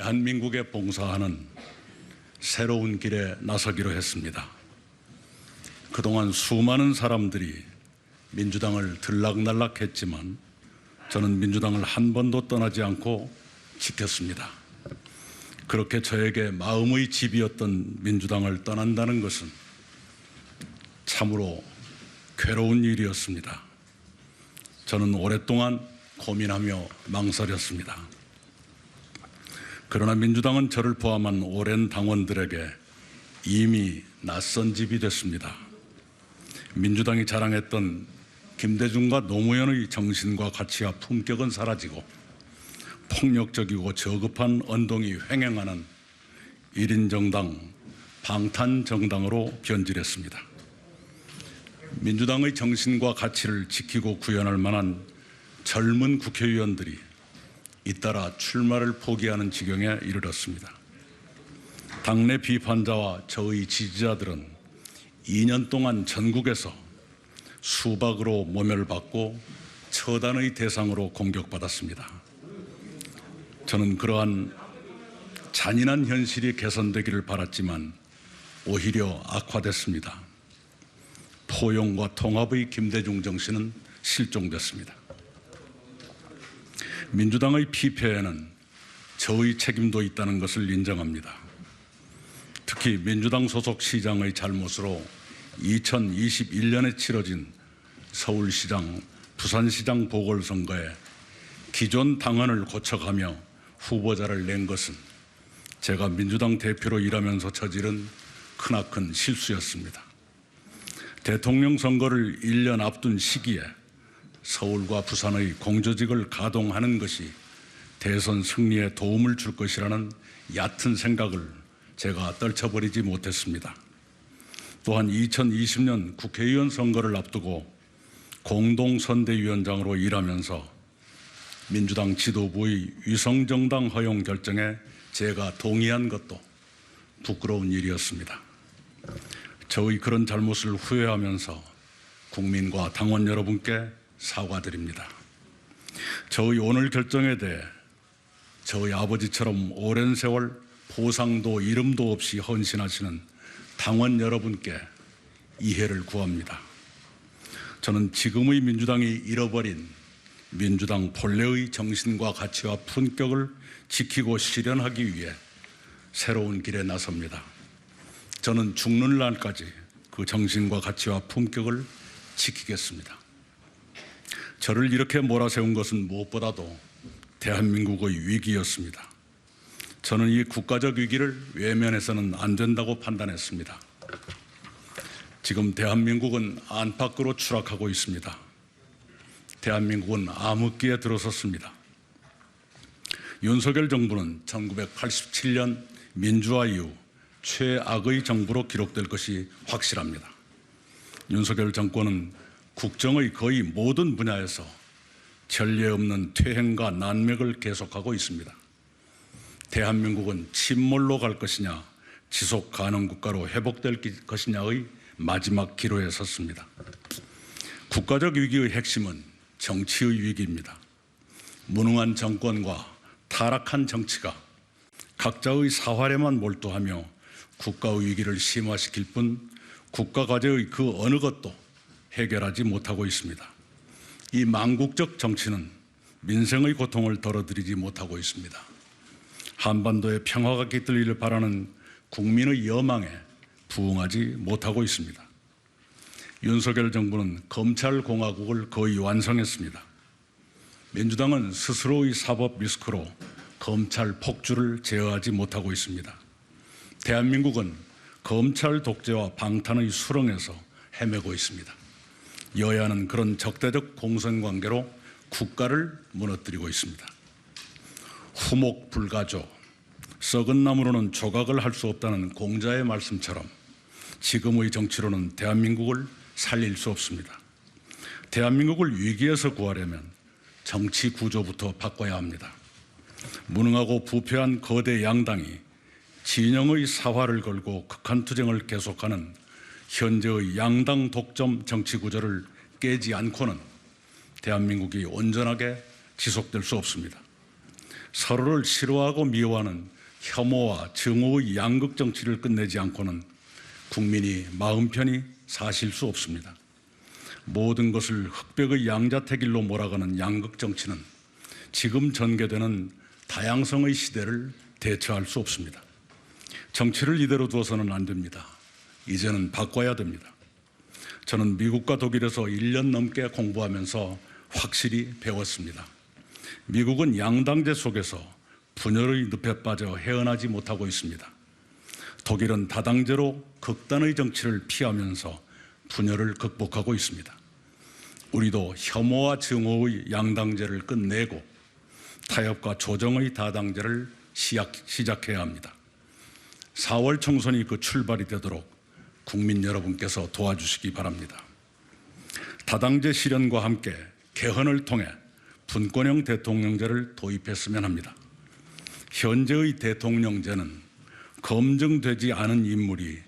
대한민국에 봉사하는 새로운 길에 나서기로 했습니다. 그동안 수많은 사람들이 민주당을 들락날락했지만 저는 민주당을 한 번도 떠나지 않고 지켰습니다. 그렇게 저에게 마음의 집이었던 민주당을 떠난다는 것은 참으로 괴로운 일이었습니다. 저는 오랫동안 고민하며 망설였습니다. 그러나 민주당은 저를 포함한 오랜 당원들에게 이미 낯선 집이 됐습니다. 민주당이 자랑했던 김대중과 노무현의 정신과 가치와 품격은 사라지고 폭력적이고 저급한 언동이 횡행하는 1인 정당, 방탄 정당으로 변질했습니다. 민주당의 정신과 가치를 지키고 구현할 만한 젊은 국회의원들이 잇따라 출마를 포기하는 지경에 이르렀습니다. 당내 비판자와 저의 지지자들은 2년 동안 전국에서 수박으로 모멸받고 처단의 대상으로 공격받았습니다. 저는 그러한 잔인한 현실이 개선되기를 바랐지만 오히려 악화됐습니다. 포용과 통합의 김대중 정신은 실종됐습니다. 민주당의 피폐에는 저의 책임도 있다는 것을 인정합니다. 특히 민주당 소속 시장의 잘못으로 2021년에 치러진 서울시장, 부산시장 보궐선거에 기존 당헌을 고쳐가며 후보자를 낸 것은 제가 민주당 대표로 일하면서 저지른 크나큰 실수였습니다. 대통령 선거를 1년 앞둔 시기에 서울과 부산의 공조직을 가동하는 것이 대선 승리에 도움을 줄 것이라는 얕은 생각을 제가 떨쳐버리지 못했습니다. 또한 2020년 국회의원 선거를 앞두고 공동선대위원장으로 일하면서 민주당 지도부의 위성정당 허용 결정에 제가 동의한 것도 부끄러운 일이었습니다. 저의 그런 잘못을 후회하면서 국민과 당원 여러분께 사과드립니다. 저의 오늘 결정에 대해 저의 아버지처럼 오랜 세월 보상도 이름도 없이 헌신하시는 당원 여러분께 이해를 구합니다. 저는 지금의 민주당이 잃어버린 민주당 본래의 정신과 가치와 품격을 지키고 실현하기 위해 새로운 길에 나섭니다. 저는 죽는 날까지 그 정신과 가치와 품격을 지키겠습니다. 저를 이렇게 몰아세운 것은 무엇보다도 대한민국의 위기였습니다. 저는 이 국가적 위기를 외면해서는 안 된다고 판단했습니다. 지금 대한민국은 안팎으로 추락하고 있습니다. 대한민국은 암흑기에 들어섰습니다. 윤석열 정부는 1987년 민주화 이후 최악의 정부로 기록될 것이 확실합니다. 윤석열 정권은 국정의 거의 모든 분야에서 전례 없는 퇴행과 난맥을 계속하고 있습니다. 대한민국은 침몰로 갈 것이냐, 지속 가능 국가로 회복될 것이냐의 마지막 기로에 섰습니다. 국가적 위기의 핵심은 정치의 위기입니다. 무능한 정권과 타락한 정치가 각자의 사활에만 몰두하며 국가의 위기를 심화시킬 뿐 국가 과제의 그 어느 것도 해결하지 못하고 있습니다. 이 망국적 정치는 민생의 고통을 덜어드리지 못하고 있습니다. 한반도의 평화가 깃들기를 바라는 국민의 여망에 부응하지 못하고 있습니다. 윤석열 정부는 검찰공화국을 거의 완성했습니다. 민주당은 스스로의 사법 리스크로 검찰 폭주를 제어하지 못하고 있습니다. 대한민국은 검찰 독재와 방탄의 수렁에서 헤매고 있습니다. 여야는 그런 적대적 공생관계로 국가를 무너뜨리고 있습니다. 후목불가조, 썩은 나무로는 조각을 할 수 없다는 공자의 말씀처럼 지금의 정치로는 대한민국을 살릴 수 없습니다. 대한민국을 위기에서 구하려면 정치 구조부터 바꿔야 합니다. 무능하고 부패한 거대 양당이 진영의 사활을 걸고 극한투쟁을 계속하는 현재의 양당 독점 정치 구조를 깨지 않고는 대한민국이 온전하게 지속될 수 없습니다. 서로를 싫어하고 미워하는 혐오와 증오의 양극 정치를 끝내지 않고는 국민이 마음 편히 사실 수 없습니다. 모든 것을 흑백의 양자택일로 몰아가는 양극 정치는 지금 전개되는 다양성의 시대를 대처할 수 없습니다. 정치를 이대로 두어서는 안 됩니다. 이제는 바꿔야 됩니다. 저는 미국과 독일에서 1년 넘게 공부하면서 확실히 배웠습니다. 미국은 양당제 속에서 분열의 늪에 빠져 헤어나지 못하고 있습니다. 독일은 다당제로 극단의 정치를 피하면서 분열을 극복하고 있습니다. 우리도 혐오와 증오의 양당제를 끝내고 타협과 조정의 다당제를 시작해야 합니다. 4월 총선이 그 출발이 되도록 국민 여러분께서 도와주시기 바랍니다. 다당제 실현과 함께 개헌을 통해 분권형 대통령제를 도입했으면 합니다. 현재의 대통령제는 검증되지 않은 인물이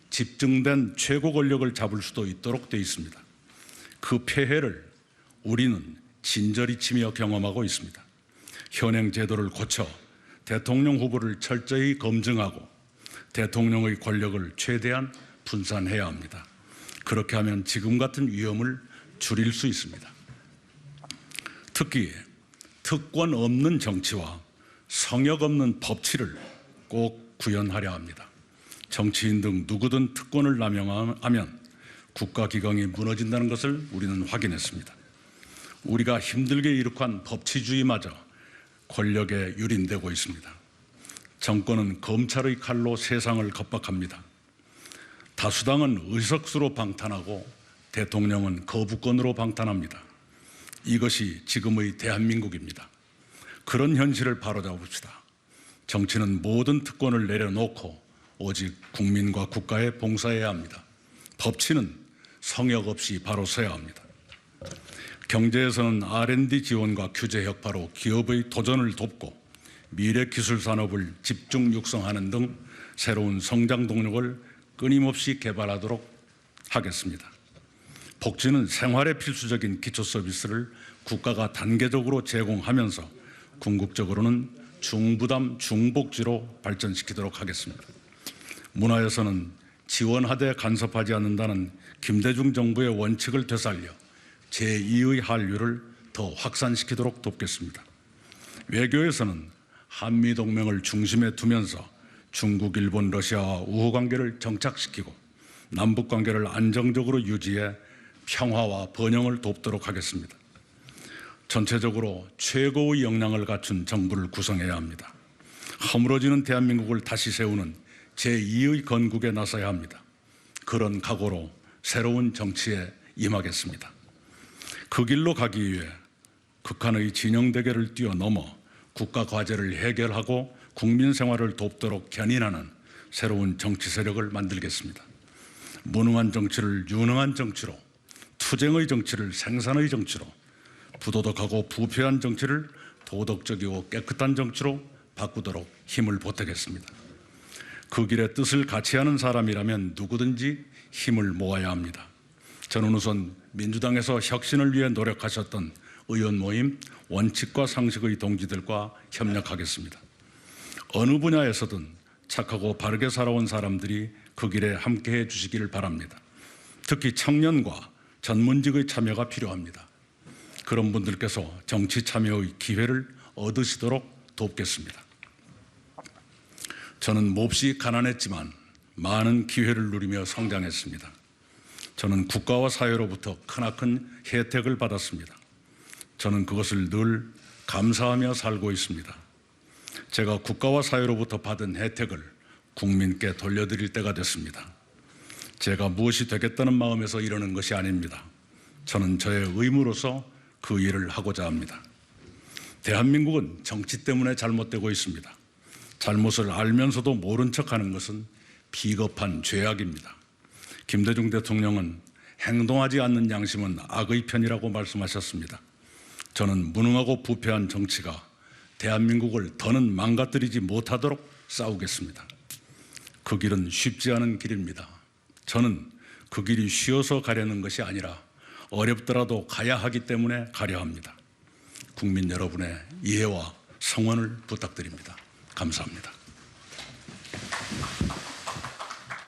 집중된 최고 권력을 잡을 수도 있도록 되어 있습니다. 그 폐해를 우리는 진저리 치며 경험하고 있습니다. 현행 제도를 고쳐 대통령 후보를 철저히 검증하고 대통령의 권력을 최대한 분산해야 합니다. 그렇게 하면 지금 같은 위험을 줄일 수 있습니다. 특히 특권 없는 정치와 성역 없는 법치를 꼭 구현하려 합니다. 정치인 등 누구든 특권을 남용하면 국가기강이 무너진다는 것을 우리는 확인했습니다. 우리가 힘들게 이룩한 법치주의마저 권력에 유린되고 있습니다. 정권은 검찰의 칼로 세상을 겁박합니다. 다수당은 의석수로 방탄하고 대통령은 거부권으로 방탄합니다. 이것이 지금의 대한민국입니다. 그런 현실을 바로잡읍시다. 정치는 모든 특권을 내려놓고 오직 국민과 국가에 봉사해야 합니다. 법치는 성역 없이 바로 서야 합니다. 경제에서는 R&D 지원과 규제 혁파로 기업의 도전을 돕고 미래 기술 산업을 집중 육성하는 등 새로운 성장 동력을 끊임없이 개발하도록 하겠습니다. 복지는 생활에 필수적인 기초 서비스를 국가가 단계적으로 제공하면서 궁극적으로는 중부담 중복지로 발전시키도록 하겠습니다. 문화에서는 지원하되 간섭하지 않는다는 김대중 정부의 원칙을 되살려 제2의 한류를 더 확산시키도록 돕겠습니다. 외교에서는 한미동맹을 중심에 두면서 중국, 일본, 러시아와 우호관계를 정착시키고 남북관계를 안정적으로 유지해 평화와 번영을 돕도록 하겠습니다. 전체적으로 최고의 역량을 갖춘 정부를 구성해야 합니다. 허물어지는 대한민국을 다시 세우는 제2의 건국에 나서야 합니다. 그런 각오로 새로운 정치에 임하겠습니다. 그 길로 가기 위해 극한의 진영 대결을 뛰어넘어 국가 과제를 해결하고 국민 생활을 돕도록 견인하는 새로운 정치 세력을 만들겠습니다. 무능한 정치를 유능한 정치로, 투쟁의 정치를 생산의 정치로, 부도덕하고 부패한 정치를 도덕적이고 깨끗한 정치로 바꾸도록 힘을 보태겠습니다. 그 길의 뜻을 같이 하는 사람이라면 누구든지 힘을 모아야 합니다. 저는 우선 민주당에서 혁신을 위해 노력하셨던 의원 모임 원칙과 상식의 동지들과 협력하겠습니다. 어느 분야에서든 착하고 바르게 살아온 사람들이 그 길에 함께해 주시기를 바랍니다. 특히 청년과 전문직의 참여가 필요합니다. 그런 분들께서 정치 참여의 기회를 얻으시도록 돕겠습니다. 저는 몹시 가난했지만 많은 기회를 누리며 성장했습니다. 저는 국가와 사회로부터 크나큰 혜택을 받았습니다. 저는 그것을 늘 감사하며 살고 있습니다. 제가 국가와 사회로부터 받은 혜택을 국민께 돌려드릴 때가 됐습니다. 제가 무엇이 되겠다는 마음에서 이러는 것이 아닙니다. 저는 저의 의무로서 그 일을 하고자 합니다. 대한민국은 정치 때문에 잘못되고 있습니다. 잘못을 알면서도 모른 척하는 것은 비겁한 죄악입니다. 김대중 대통령은 행동하지 않는 양심은 악의 편이라고 말씀하셨습니다. 저는 무능하고 부패한 정치가 대한민국을 더는 망가뜨리지 못하도록 싸우겠습니다. 그 길은 쉽지 않은 길입니다. 저는 그 길이 쉬워서 가려는 것이 아니라 어렵더라도 가야 하기 때문에 가려 합니다. 국민 여러분의 이해와 성원을 부탁드립니다. 감사합니다.